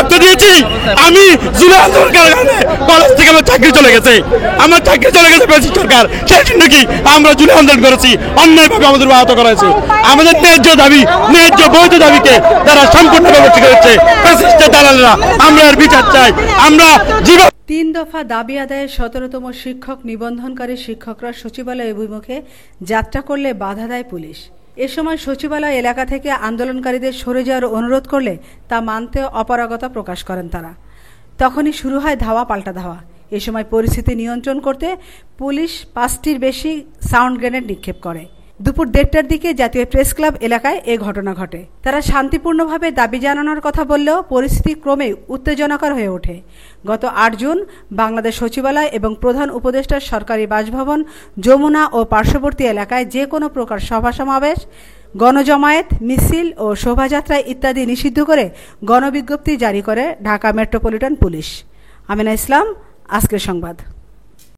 রক্ত দিয়েছি। আমি জুলাই আন্দোলনের কারণে কলেজ থেকে আমার চাকরি চলে গেছে, ফ্যাসিস্ট সরকার, সেই জন্য কি আমরা জুলাই আন্দোলন করেছি, অন্যায়ভাবে আমাদের আহত করা হয়েছে। আমাদের ন্যায্য দাবি, ন্যায্য বৈধ দাবিকে তারা সম্পূর্ণ ব্যবস্থা করেছে ফ্যাসিস্টের দালালরা। আমরা এর বিচার চাই। আমরা জীবন 3 দফা দাবি আদায়ে 17তম শিক্ষক নিবন্ধনকারী শিক্ষকরা সচিবালয় অভিমুখে যাত্রা করলে বাধা দেয় পুলিশ। এ সময় সচিবালয় এলাকা থেকে আন্দোলনকারীদের সরে যাওয়ার অনুরোধ করলে তা মানতে অপারগতা প্রকাশ করেন তারা। তখনই শুরু হয় ধাওয়া পাল্টা ধাওয়া। এ সময় পরিস্থিতি নিয়ন্ত্রণ করতে পুলিশ 5টির বেশি সাউন্ড গ্রেনেড নিক্ষেপ করে। দুপুর 1:30টার দিকে জাতীয় প্রেস ক্লাব এলাকায় এ ঘটনা ঘটে। তারা শান্তিপূর্ণভাবে দাবি জানানোর কথা বললেও পরিস্থিতি ক্রমেই উত্তেজনাকর হয়ে ওঠে। গত 8 জুন বাংলাদেশ সচিবালয় এবং প্রধান উপদেষ্টার সরকারি বাসভবন, যমুনা ও পার্শ্ববর্তী এলাকায় যে কোনো প্রকার সভা সমাবেশ, গণজমায়েত, মিছিল ও শোভাযাত্রা ইত্যাদি নিষিদ্ধ করে গণবিজ্ঞপ্তি জারি করে ঢাকা মেট্রোপলিটন পুলিশ। আমিনা ইসলাম, আজকের সংবাদ।